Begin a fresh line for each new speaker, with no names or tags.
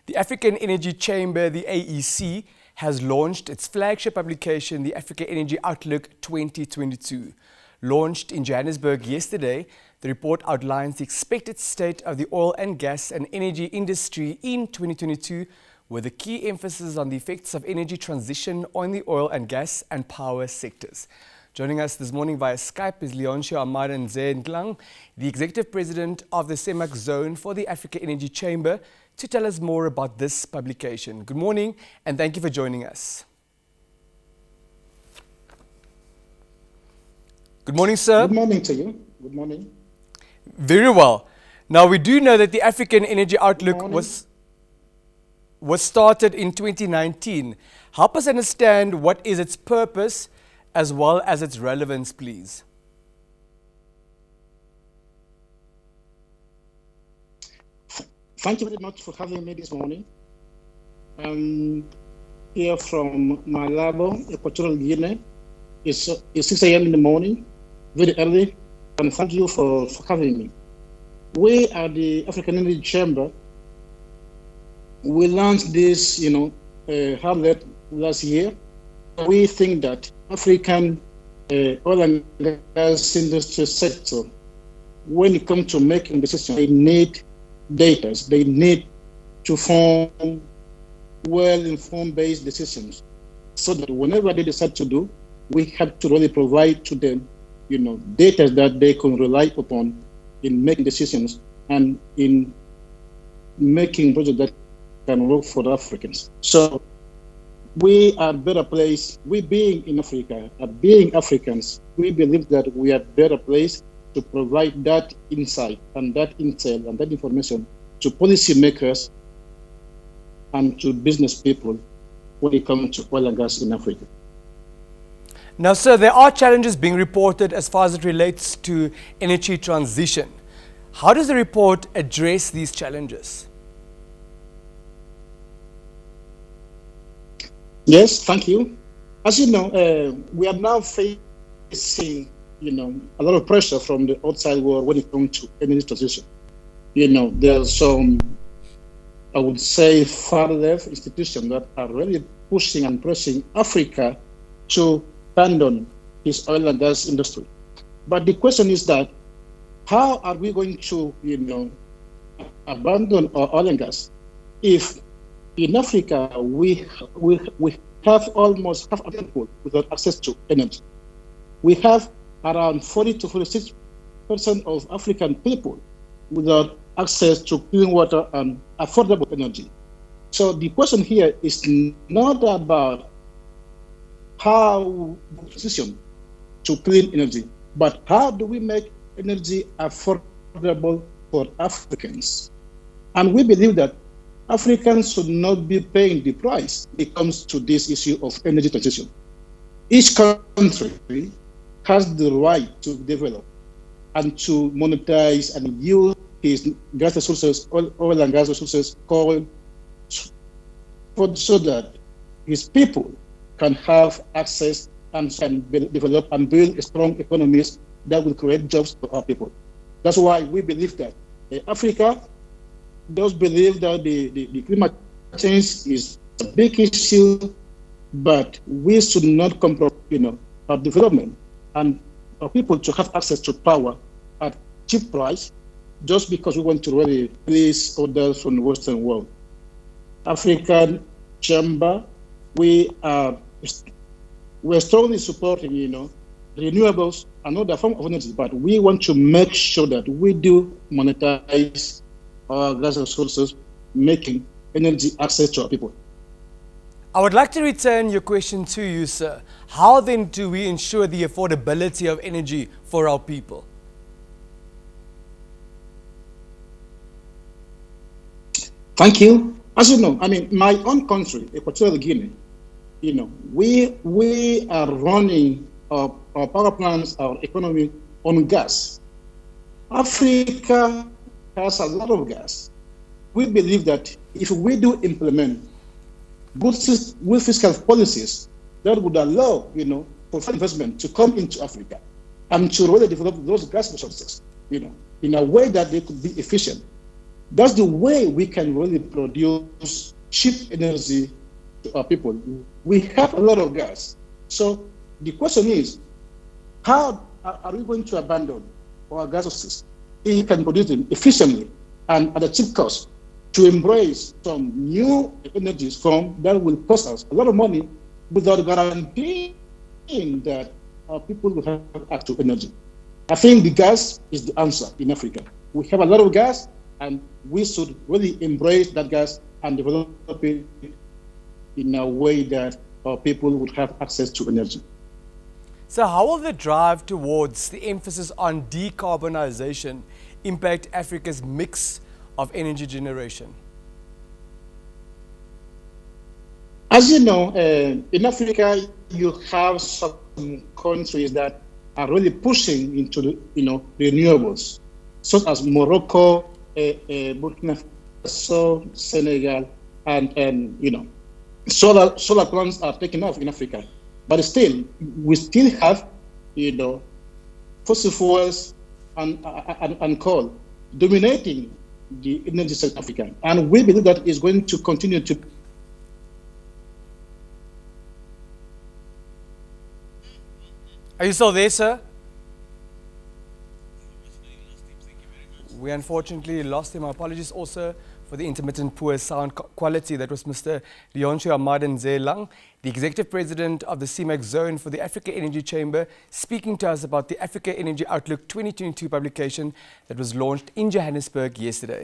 The African Energy Chamber, the AEC, has launched its flagship publication, the Africa Energy Outlook 2022. Launched in Johannesburg yesterday, the report outlines the expected state of the oil and gas and energy industry in 2022, with a key emphasis on the effects of energy transition on the oil and gas and power sectors. Joining us this morning via Skype is Leoncia, Amada and Nlang, the Executive President of the CEMAC Zone for the Africa Energy Chamber, to tell us more about this publication. Good morning and thank you for joining us. Good morning, sir.
Good morning to you. Good morning.
Very well. Now, we do know that the African Energy Outlook was started in 2019. Help us understand what is its purpose as well as its relevance, please.
Thank you very much for having me this morning. I'm here from Malabo, Equatorial Guinea. It's 6 a.m. in the morning, very early, and thank you for having me. We at the African Energy Chamber, we launched this, outlet last year. We think that African oil and gas industry sector, when it comes to making decisions, they need data. They need to form well-informed based decisions, so that whenever they decide to do, we have to really provide to them, data that they can rely upon in making decisions and in making projects that can work for the Africans. So we are better placed, we being in Africa, being Africans, we believe that we are better placed to provide that insight and that intel and that information to policymakers and to business people when it comes to oil and gas in Africa.
Now, sir, there are challenges being reported as far as it relates to energy transition. How does the report address these challenges?
Yes, thank you. As you know, we are now facing, a lot of pressure from the outside world when it comes to energy transition. There's some, I would say, far-left institutions that are really pushing and pressing Africa to abandon this oil and gas industry. But the question is that, how are we going to, abandon our oil and gas if in Africa we have almost half of people without access to energy? We have around 40 to 46% of African people without access to clean water and affordable energy. So the question here is not about how we transition to clean energy, but how do we make energy affordable for Africans? And we believe that Africans should not be paying the price when it comes to this issue of energy transition. Each country has the right to develop and to monetize and use its gas resources, oil and gas resources, coal, so that his people can have access and can develop and build strong economies that will create jobs for our people. That's why we believe that Africa does believe that the climate change is a big issue, but we should not compromise, our development and our people to have access to power at cheap price just because we want to really please others from the Western world. African Chamber, we're strongly supporting, renewables and other forms of energy, but we want to make sure that we do monetize our gas resources, making energy access to our people.
I would like to return your question to you, sir. How then do we ensure the affordability of energy for our people?
Thank you. As you know, my own country, Equatorial Guinea, we are running our power plants, our economy on gas. Africa has a lot of gas. We believe that if we do implement good fiscal policies that would allow, for investment to come into Africa and to really develop those gas resources, in a way that they could be efficient, That's the way we can really produce cheap energy to our people. We have a lot of gas. So the question is, how are we going to abandon our gas sources if we can produce them efficiently and at a cheap cost to embrace some new energies from that will cost us a lot of money without guaranteeing that our people will have access to energy? I think the gas is the answer in Africa. We have a lot of gas, and we should really embrace that gas and develop it in a way that our people would have access to energy.
So how will the drive towards the emphasis on decarbonization impact Africa's mix of energy generation?
As you know, in Africa, you have some countries that are really pushing into the renewables, such as Morocco, Burkina Faso, Senegal, and solar plants are taking off in Africa. But still, we still have fossil fuels and coal dominating the energy sector in Africa, and we believe that is going to continue to.
Are you still there, sir? We unfortunately lost him. Apologies also for the intermittent poor sound quality. That was Mr. Leoncia Amada Nlang, the Executive President of the CMAC Zone for the Africa Energy Chamber, speaking to us about the Africa Energy Outlook 2022 publication that was launched in Johannesburg yesterday.